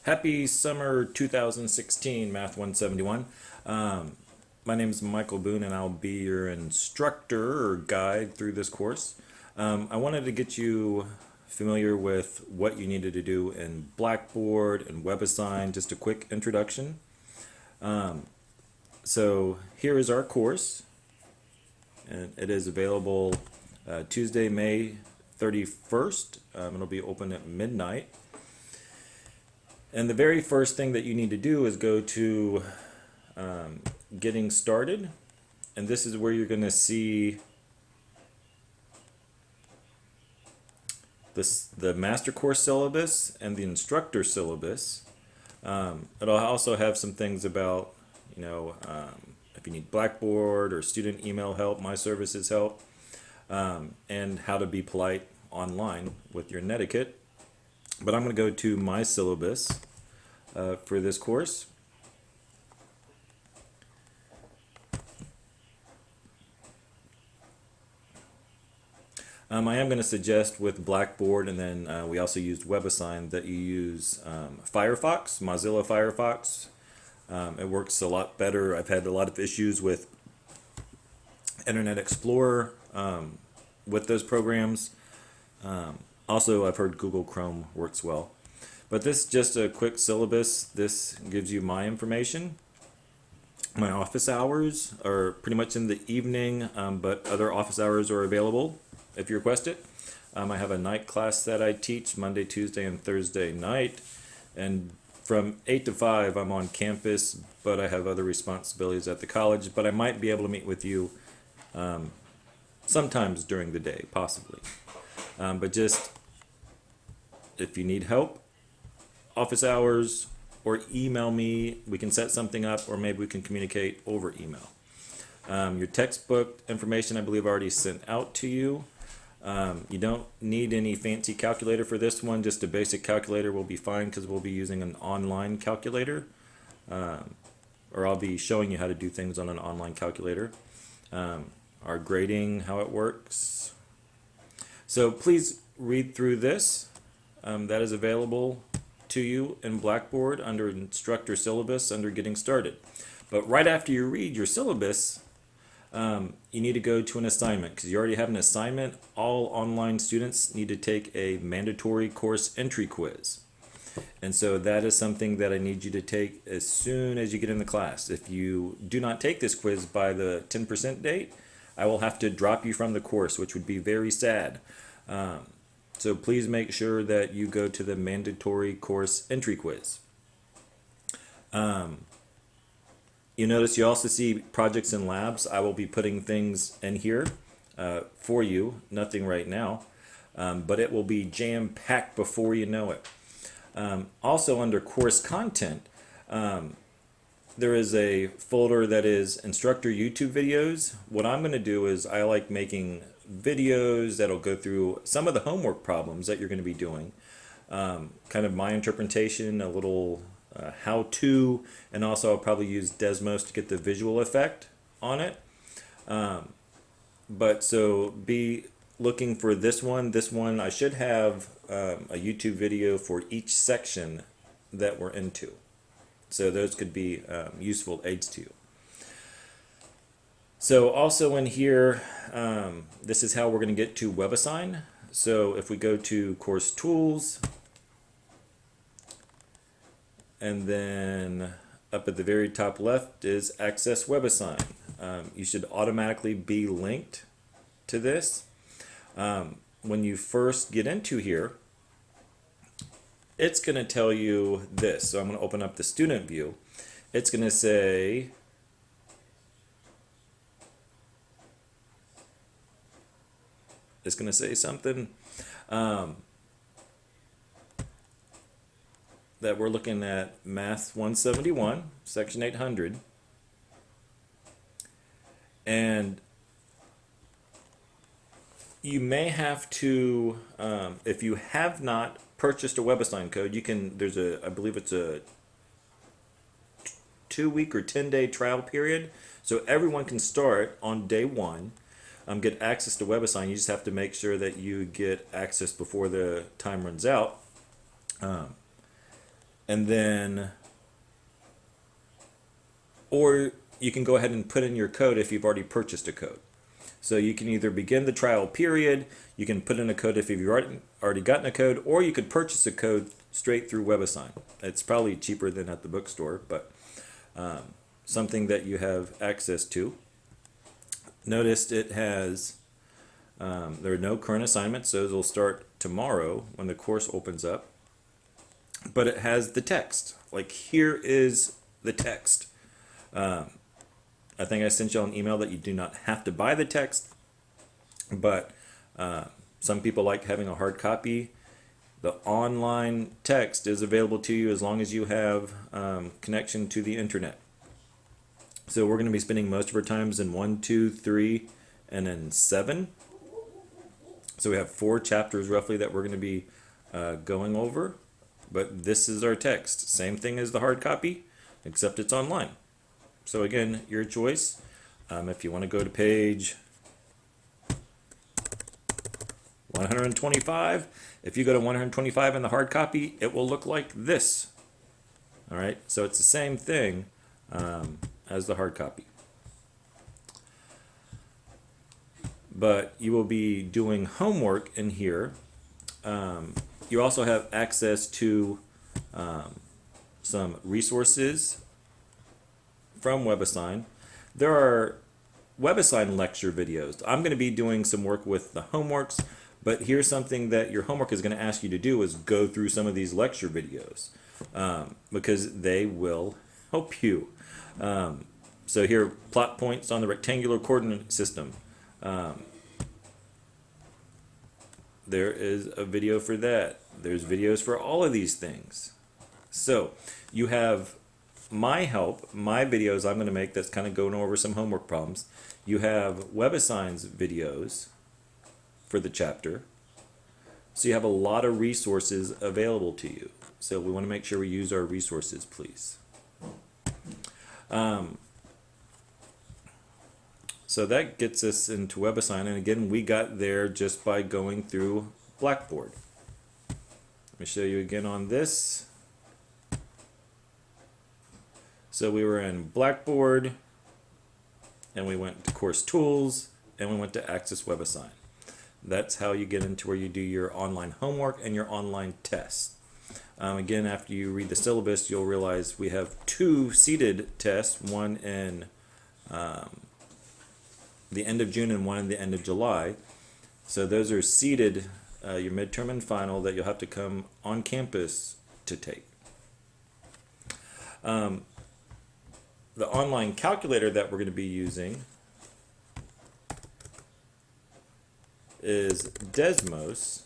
Happy summer 2016, Math 171. My name is Michael Boone, and I'll be your instructor or guide through this course. I wanted to get you familiar with what you needed to do in Blackboard and WebAssign, just a quick introduction. So here is our course, and it is available Tuesday, May 31st. It'll be open at midnight. And the very first thing that you need to do is go to Getting Started. And this is where you're going to see the master course syllabus and the instructor syllabus. It'll also have some things about, if you need Blackboard or student email help, my services help, and how to be polite online with your netiquette. But I'm going to go to my syllabus for this course. I am going to suggest with Blackboard, and then we also used WebAssign, that you use Firefox, Mozilla Firefox. It works a lot better. I've had a lot of issues with Internet Explorer with those programs. Also, I've heard Google Chrome works well. But this is just a quick syllabus. This gives you my information. My office hours are pretty much in the evening, but other office hours are available if you request it. I have a night class that I teach Monday, Tuesday, and Thursday night. And from 8 to 5, I'm on campus, but I have other responsibilities at the college. But I might be able to meet with you sometimes during the day, possibly. But just if you need help, office hours, or email me, we can set something up, or maybe we can communicate over email. Your textbook information, I believe, already sent out to you. You don't need any fancy calculator for this one. Just a basic calculator will be fine, because we'll be using an online calculator, or I'll be showing you how to do things on an online calculator. Our grading, how it works. So please read through this. That is available to you in Blackboard under Instructor Syllabus under Getting Started. But right after you read your syllabus, you need to go to an assignment, because you already have an assignment. All online students need to take a mandatory course entry quiz. And so that is something that I need you to take as soon as you get in the class. If you do not take this quiz by the 10% date, I will have to drop you from the course, which would be very sad. So please make sure that you go to the mandatory course entry quiz. You notice you also see projects and labs. I will be putting things in here for you, nothing right now, but it will be jam-packed before you know it. Also under course content, there is a folder that is instructor YouTube videos. What I'm going to do is I like making videos that'll go through some of the homework problems that you're going to be doing. Kind of my interpretation, a little how-to, and also I'll probably use Desmos to get the visual effect on it. But so be looking for this one. This one, I should have a YouTube video for each section that we're into. So those could be useful aids to you. So also in here, this is how we're going to get to WebAssign. So if we go to Course Tools, and then up at the very top left is Access WebAssign. You should automatically be linked to this. When you first get into here, it's going to tell you this. So I'm going to open up the student view. It's going to say, something that we're looking at Math 171, Section 800. And you may have to, if you have not purchased a WebAssign code, you can, I believe it's a 2-week or 10-day trial period. So everyone can start on day 1, get access to WebAssign. You just have to make sure that you get access before the time runs out. and then, or you can go ahead and put in your code if you've already purchased a code. So you can either begin the trial period, you can put in a code if you've already gotten a code, or you could purchase a code straight through WebAssign. It's probably cheaper than at the bookstore, but something that you have access to. Noticed it has, there are no current assignments, those will start tomorrow when the course opens up. But it has the text. Like, here is the text. I think I sent you an email that you do not have to buy the text, but some people like having a hard copy. The online text is available to you as long as you have connection to the internet. So we're going to be spending most of our times in 1, 2, 3, and then 7. So we have 4 chapters roughly that we're going to be going over. But this is our text. Same thing as the hard copy, except it's online. So again, your choice. If you want to go to page 125, if you go to 125 in the hard copy, it will look like this. All right, so it's the same thing as the hard copy. But you will be doing homework in here. You also have access to some resources from WebAssign. There are WebAssign lecture videos. I'm going to be doing some work with the homeworks, but here's something that your homework is going to ask you to do is go through some of these lecture videos because they will help you. So here, plot points on the rectangular coordinate system. There is a video for that. There's videos for all of these things. So you have my help, my videos I'm going to make that's kind of going over some homework problems. You have WebAssign's videos for the chapter. So you have a lot of resources available to you. So we want to make sure we use our resources, please. So that gets us into WebAssign, and again, we got there just by going through Blackboard. Let me show you again on this. So we were in Blackboard, and we went to Course Tools, and we went to Access WebAssign. That's how you get into where you do your online homework and your online tests. Again, after you read the syllabus, you'll realize we have 2 seated tests, one in the end of June and one in the end of July. So those are seated, your midterm and final, that you'll have to come on campus to take. The online calculator that we're going to be using is Desmos.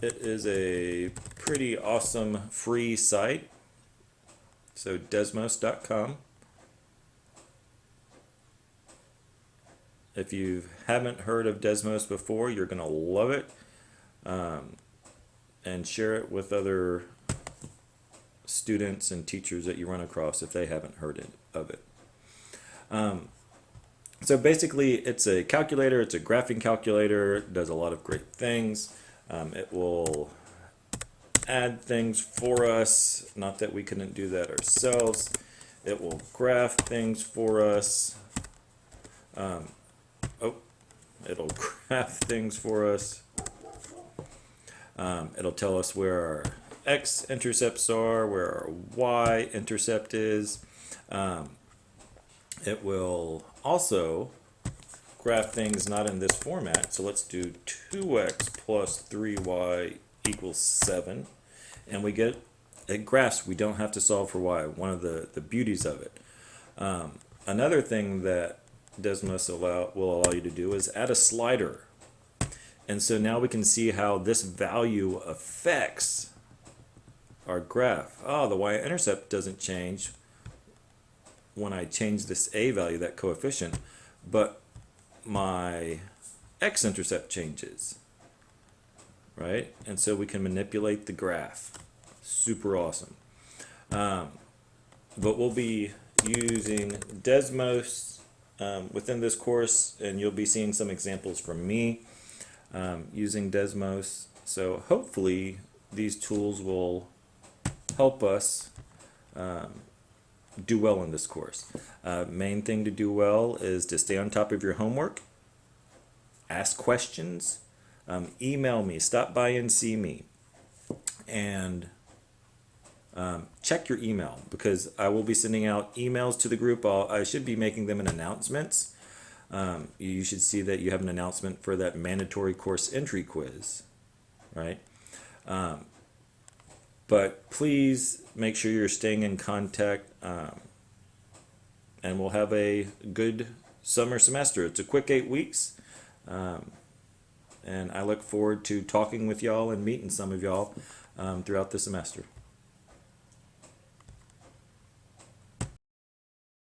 It is a pretty awesome free site. So desmos.com. If you haven't heard of Desmos before, you're going to love it. And share it with other students and teachers that you run across if they haven't heard of it. So basically, it's a calculator. It's a graphing calculator. It does a lot of great things. It will add things for us. Not that we couldn't do that ourselves. It will graph things for us. It'll graph things for us. It'll tell us where our x-intercepts are, where our y-intercept is. It will also graph things not in this format. So let's do 2x plus 3y equals 7. And we get it graphs. We don't have to solve for y. One of the beauties of it. Another thing that Desmos will allow you to do is add a slider. And so now we can see how this value affects our graph. Oh, the y-intercept doesn't change when I change this a value, that coefficient, but my x-intercept changes, right? And so we can manipulate the graph. Super awesome. But we'll be using Desmos within this course, and you'll be seeing some examples from me using Desmos. So hopefully these tools will help us do well in this course. Main thing to do well is to stay on top of your homework, ask questions, email me, stop by and see me, and check your email, because I will be sending out emails to the group. I should be making them in announcements. You should see that you have an announcement for that mandatory course entry quiz, right? But please make sure you're staying in contact, and we'll have a good summer semester. It's a quick 8 weeks, and I look forward to talking with y'all and meeting some of y'all throughout the semester.